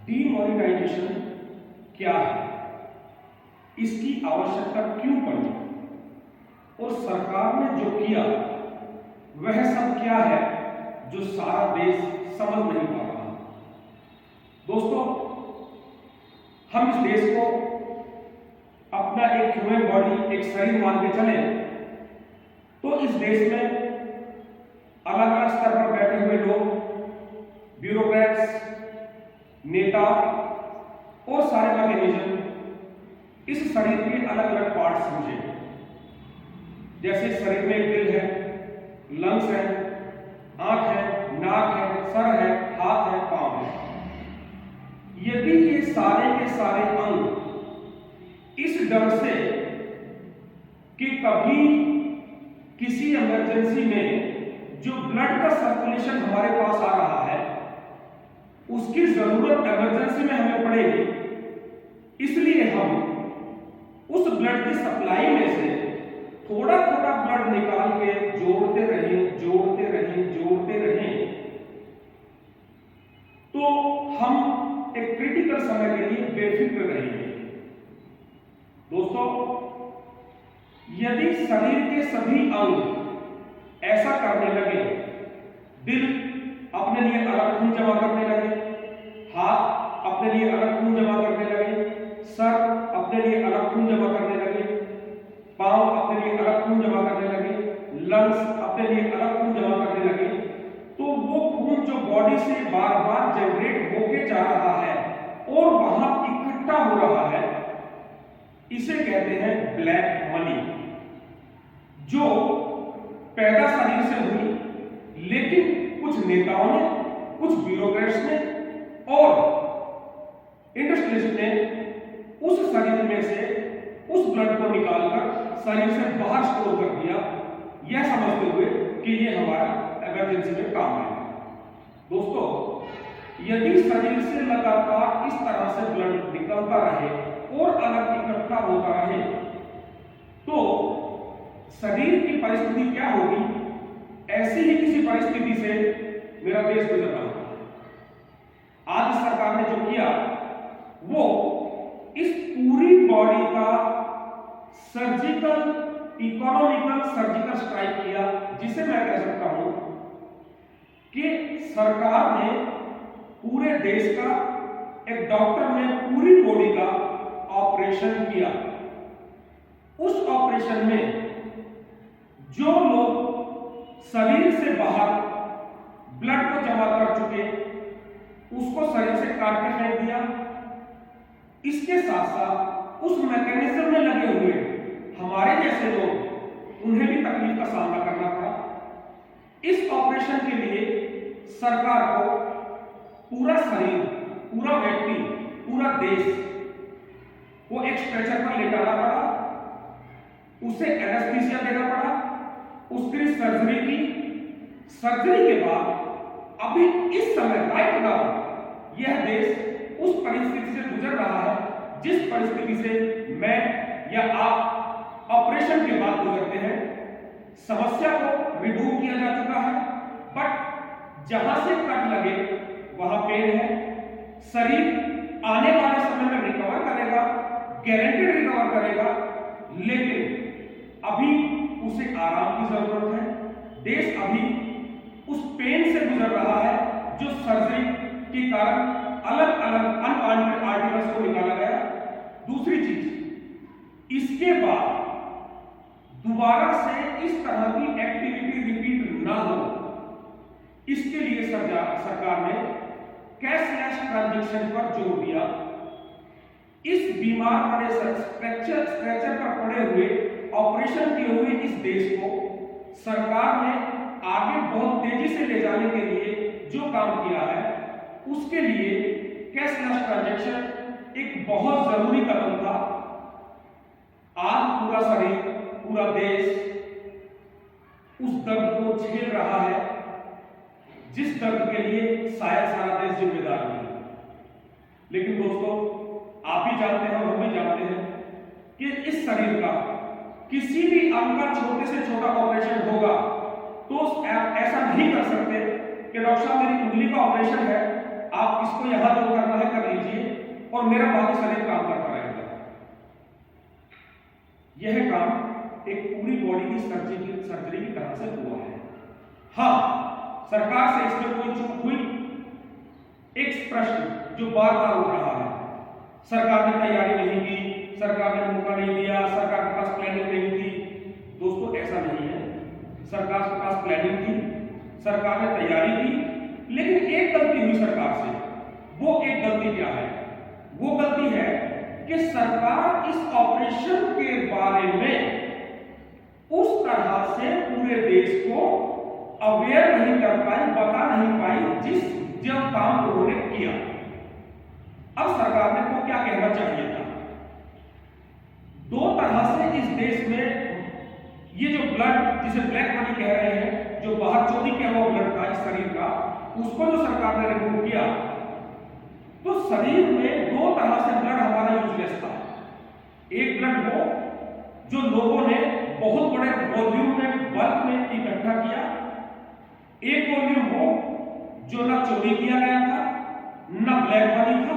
Demonetisation क्या है, इसकी आवश्यकता क्यों पड़ी और सरकार ने जो किया वह सब क्या है जो सारा देश समझ नहीं पा रहा। दोस्तों, हम इस देश को अपना एक ह्यूमन बॉडी, एक शरीर मान के चले तो इस देश में अलग अलग स्तर पर बैठे हुए लोग, ब्यूरोक्रेट्स, नेता और सारे मैकेनिज्म इस शरीर के अलग अलग पार्ट समझे। जैसे शरीर में एक दिल है, लंग्स है, आंख है, नाक है, सर है, हाथ है, पांव है। यदि ये सारे के सारे अंग इस डर से कि कभी किसी इमरजेंसी में जो ब्लड का सर्कुलेशन हमारे पास आ रहा है उसकी जरूरत इमरजेंसी में हमें पड़ेगी, इसलिए हम उस ब्लड की सप्लाई में से थोड़ा थोड़ा ब्लड निकाल के जोड़ते रहें, तो हम एक क्रिटिकल समय के लिए बेफिक्र रहेंगे। दोस्तों, यदि शरीर के सभी अंग ऐसा करने लगे, दिल अपने लिए अलग खून जमा करने लगे, हाथ अपने लिए अलग खून जमा करने लगे, सर अपने लिए अलग खून जमा करने लगे, पांव अपने लिए अलग खून जमा करने लगे, लंग्स अपने लिए अलग खून जमा करने लगे, तो वो खून जो बॉडी से बार बार जनरेट होके जा रहा है और वहां इकट्ठा हो रहा है, इसे कहते हैं ब्लैक मनी, जो पैदा शरीर से हुई, लेकिन कुछ नेताओं ने, कुछ ब्यूरोक्रेट्स ने और इंडस्ट्रियलिस्ट ने उस शरीर में से उस ब्लड को निकालकर शरीर से बाहर स्टोर कर दिया, यह समझते हुए कि ये हमारा इमरजेंसी में काम आएगा। दोस्तों, यदि शरीर से लगातार इस तरह से ब्लड निकलता रहे और अलग इकट्ठा होता रहे तो शरीर की परिस्थिति क्या होगी? ऐसी ही किसी परिस्थिति से मेरा देश गुजर रहा है। आज सरकार ने जो किया वो इस पूरी बॉडी का इकोनॉमिकल सर्जिकल स्ट्राइक किया, जिसे मैं कह सकता हूं कि सरकार ने पूरे देश का, एक डॉक्टर ने पूरी बॉडी का ऑपरेशन किया। उस ऑपरेशन में जो लोग शरीर से बाहर ब्लड को जमा कर चुके उसको शरीर से काट के फेंक दिया। इसके साथ साथ उस मैकेनिज्म में लगे हुए हमारे जैसे लोग, उन्हें भी तकलीफ का सामना करना पड़ा। इस ऑपरेशन के लिए सरकार को पूरा शरीर, पूरा व्यक्ति, पूरा देश को एक स्ट्रेचर पर लेटाना पड़ा, उसे एनेस्थीसिया देना पड़ा, उसके लिए सर्जरी की। सर्जरी के बाद अभी इस समय राइट नाउ यह देश उस परिस्थिति से गुजर रहा है जिस परिस्थिति से मैं या आप ऑपरेशन के बाद गुजरते हैं। समस्या को रिमूव किया जा चुका है, बट जहां से कट लगे वहां पेन है। शरीर आने वाले समय में रिकवर करेगा, गारंटेड रिकवर करेगा, लेकिन अभी उसे आराम की जरूरत है। देश अभी उस पेन से गुजर रहा है जो सर्जरी के कारण अलग अलग अनवांटेड आर्टिकल्स को निकाला गया। दूसरी चीज, इसके बाद दोबारा से इस तरह की एक्टिविटी रिपीट ना हो, इसके लिए सरकार ने कैशलेस ट्रांजैक्शन पर जोर दिया। इस बीमार पड़े स्ट्रेचर पर पड़े हुए, ऑपरेशन किए हुए इस देश को सरकार ने आगे बहुत तेजी से ले जाने के लिए जो काम किया है, उसके लिए कैशलेस ट्रांजैक्शन एक बहुत जरूरी कदम था। आज पूरा शरीर, पूरा देश उस दर्द को झेल रहा है जिस दर्द के लिए शायद सारा देश जिम्मेदार नहीं है। लेकिन दोस्तों, आप भी जानते हैं और हम भी जानते हैं कि इस शरीर का किसी भी अंग का छोटे से छोटा ऑपरेशन होगा तो ऐसा नहीं कर सकते कि डॉक्टर साहब मेरी उंगली का ऑपरेशन है, आप इस यह काम एक पूरी बॉडी की सर्जरी की तरह से हुआ है। हाँ, सरकार से इसमें कोई चूक हुई। एक प्रश्न जो बार बार उठ रहा है, सरकार ने तैयारी नहीं की, सरकार ने मौका नहीं दिया, सरकार के पास प्लानिंग नहीं थी। दोस्तों, ऐसा नहीं है। सरकार के पास प्लानिंग थी, सरकार ने तैयारी की, लेकिन एक गलती हुई सरकार से। वो एक गलती क्या है? वो गलती है कि सरकार इस ऑपरेशन के बारे में उस तरह से पूरे देश को अवेयर नहीं कर पाई, बता नहीं पाई जो काम उन्होंने किया। अब सरकार ने को क्या कहना चाहिए था? दो तरह से इस देश में ये जो ब्लड, जिसे ब्लैक मनी कह रहे हैं, जो बाहर चोरी किया हुआ ब्लड था इस शरीर का, उसको जो सरकार ने रिमूव किया, तो शरीर में दो तरह से ब्लड हमारा यूजलेस था। एक ब्लड वो जो लोगों ने बहुत बड़े वॉल्यूम में, बल्क में इकट्ठा किया। एक वॉल्यूम वो जो ना चोरी किया गया था, ना ब्लैक मनी था,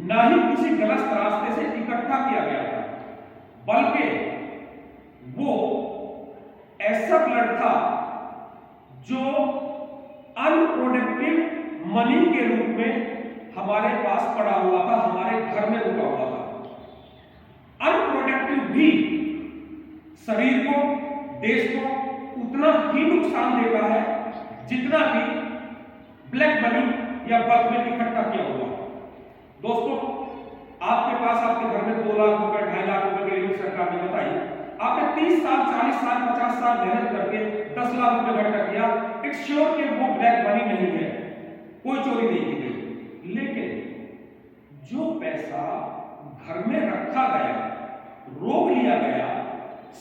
ना ही किसी गलत रास्ते से इकट्ठा किया गया था, बल्कि वो ऐसा ब्लड था जो अनप्रोडक्टिव मनी के रूप में हमारे पास पड़ा हुआ था, हमारे घर में रुका हुआ था। अनप्रोडक्टिव भी शरीर को, देश को उतना ही नुकसान देता है जितना कि ब्लैक मनी या बल्क में इकट्ठा किया हुआ। दोस्तों, आपके पास आपके घर में 2 लाख रुपए, 2.5 लाख रुपए की लिमिट सरकार ने बताई। आपने 30 साल, 40 साल, 50 साल मेहनत करके 10 लाख रुपए इकट्ठा किया। इट्स श्योर कि वो ब्लैक मनी नहीं है, कोई चोरी नहीं की गई। लेकिन जो पैसा घर में रखा गया, रोक लिया गया,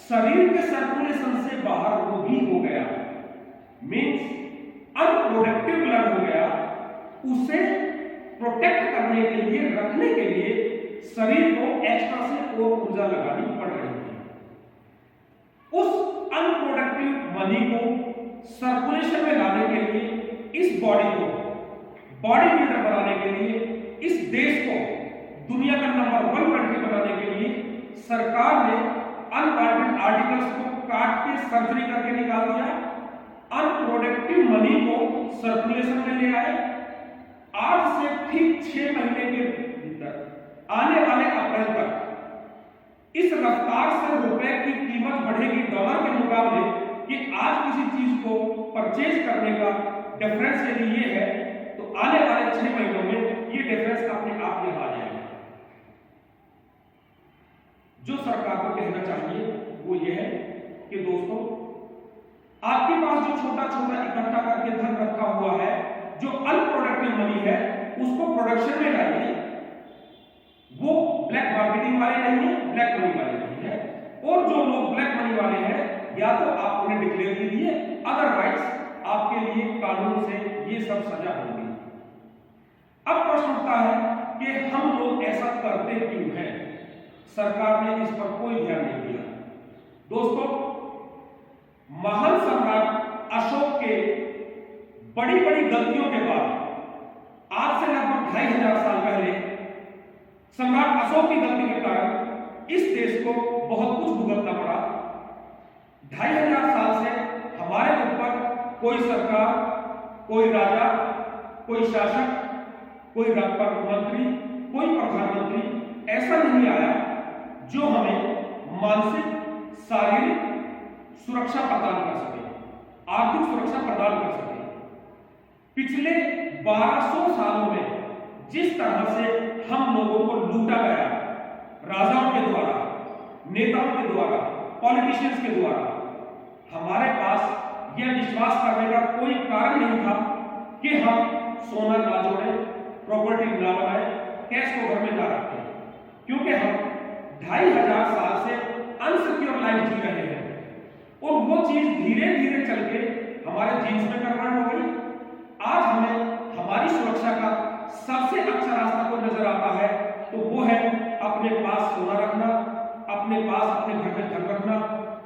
शरीर के सर्कुलेशन से बाहर वो भी हो गया, मींस अनप्रोडक्टिव ब्लड हो गया, उसे प्रोटेक्ट करने के लिए, रखने के लिए शरीर को एक्स्ट्रा से और ऊर्जा लगानी पड़ रही थी। उस अनप्रोडक्टिव मनी को सर्कुलेशन में लाने के लिए, इस बॉडी को बॉडी बिल्डर बनाने के लिए, इस देश को दुनिया का नंबर 1 कंट्री बनाने के लिए सरकार ने अनवांटेड आर्टिकल्स को काट के सर्जरी करके निकाल दिया, अनप्रोडक्टिव मनी को सर्कुलेशन में ले आए। आज से ठीक 6 महीने के भीतर, आने वाले अप्रैल तक, इस रफ्तार से रुपए की कीमत बढ़ेगी डॉलर के मुकाबले कि आज किसी चीज को परचेज करने का डिफरेंस यदि ये है, तो आने वाले 6 महीनों में ये डिफरेंस अपने आप में आ जाएगा। जो सरकार को कहना चाहिए वो ये है कि दोस्तों, आपके पास जो छोटा छोटा इकट्ठा करके धन रखा हुआ है, जो अनप्रोडक्टिव मनी है, उसको प्रोडक्शन में लाइए। वो ब्लैक मार्केटिंग वाले नहीं है, ब्लैक मनी वाले नहीं है। और जो लोग ब्लैक मनी वाले हैं, या तो आप उन्हें डिक्लेयर कीजिए, अदरवाइज आपके लिए कानून से ये सब सजा होगी। अब प्रश्न उठता है कि हम लोग ऐसा करते क्यों हैं? सरकार ने इस पर कोई ध्यान नहीं दिया। दोस्तों, महान सम्राट अशोक के बड़ी बड़ी गलतियों के बाद, आज से लगभग 2500 साल पहले सम्राट अशोक की गलती के कारण इस देश को बहुत कुछ भुगतना पड़ा। 2500 साल से हमारे ऊपर कोई सरकार, कोई राजा, कोई शासक, कोई मंत्री, कोई प्रधानमंत्री ऐसा नहीं आया जो हमें मानसिक, शारीरिक सुरक्षा प्रदान कर सके, आर्थिक सुरक्षा प्रदान कर सके। पिछले 1200 सालों में जिस तरह से हम लोगों को लूटा गया, राजाओं के द्वारा, नेताओं के द्वारा, पॉलिटिशियंस के द्वारा, हमारे पास यह विश्वास करने का कोई कारण नहीं था कि हम सोना ना जोड़े, प्रॉपर्टी ना बनाए, कैश को घर में ना रखें, क्योंकि हम 2500 साल से अनसिक्योर लाइफ जी रहे हैं। और वो चीज धीरे धीरे चल के हमारे जीन्स में कन्वर्ट हो गई। आज हमें हमारी सुरक्षा का सबसे अच्छा रास्ता कोई नजर आता है तो वो है अपने पास सोना रखना, अपने पास अपने घर में धन रखना।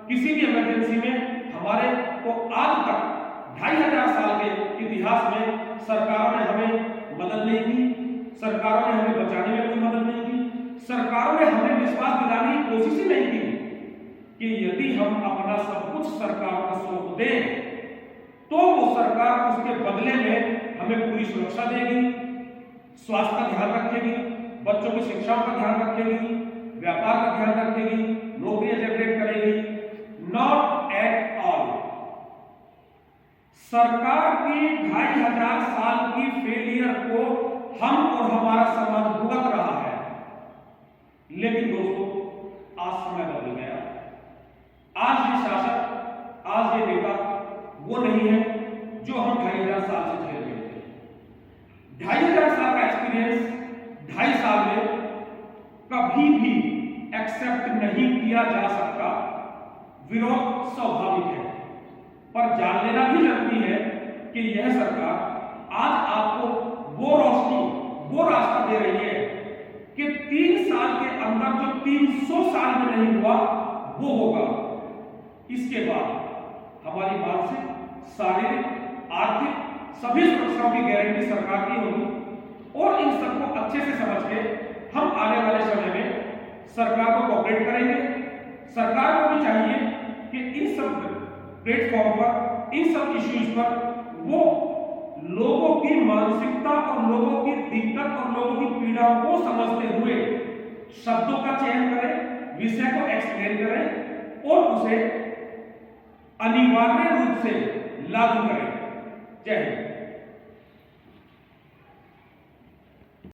किसी भी इमरजेंसी में हमारे को आज तक 2500 साल के इतिहास में सरकारों ने हमें मदद नहीं की, सरकारों ने हमें बचाने में कोई मदद नहीं की, सरकारों ने हमें विश्वास दिलाने की कोशिश ही नहीं की कि यदि हम अपना सब कुछ सरकार को सौंप दें तो वो सरकार उसके बदले में हमें पूरी सुरक्षा देगी, स्वास्थ्य का ध्यान रखेगी, बच्चों की शिक्षाओं का ध्यान रखेगी, व्यापार का ध्यान रखेगी, नौकरियां जनरेट करेगी। Not at all. सरकार की 2500 साल की फेलियर को हम और हमारा समाज भुगत रहा है। लेकिन दोस्तों, आज समय बदल गया। आज ये शासक, आज ये नेता वो नहीं है जो हम 2500 साल से झेल रहे थे। 2500 साल का एक्सपीरियंस 2.5 साल में कभी भी एक्सेप्ट नहीं किया जा सकता। विरोध स्वाभाविक है, पर जान लेना भी जरूरी है कि यह सरकार आज आपको वो रोशनी, वो रास्ता दे रही है कि 3 साल के अंदर जो 300 साल में नहीं हुआ वो होगा। इसके बाद हमारी मानसिक, शारीरिक, आर्थिक सभी सुरक्षाओं की गारंटी सरकार की होगी और इन सबको अच्छे से समझ के हम आने वाले समय में सरकार को कोऑपरेट करेंगे। सरकार को भी चाहिए कि इन सब प्लेटफॉर्म पर, इन सब इश्यूज पर वो लोगों की मानसिकता और लोगों की दिक्कत और लोगों की पीड़ाओं को समझते हुए शब्दों का चयन करें, विषय को एक्सप्लेन करें और उसे अनिवार्य रूप से लागू करें। जय हिंद।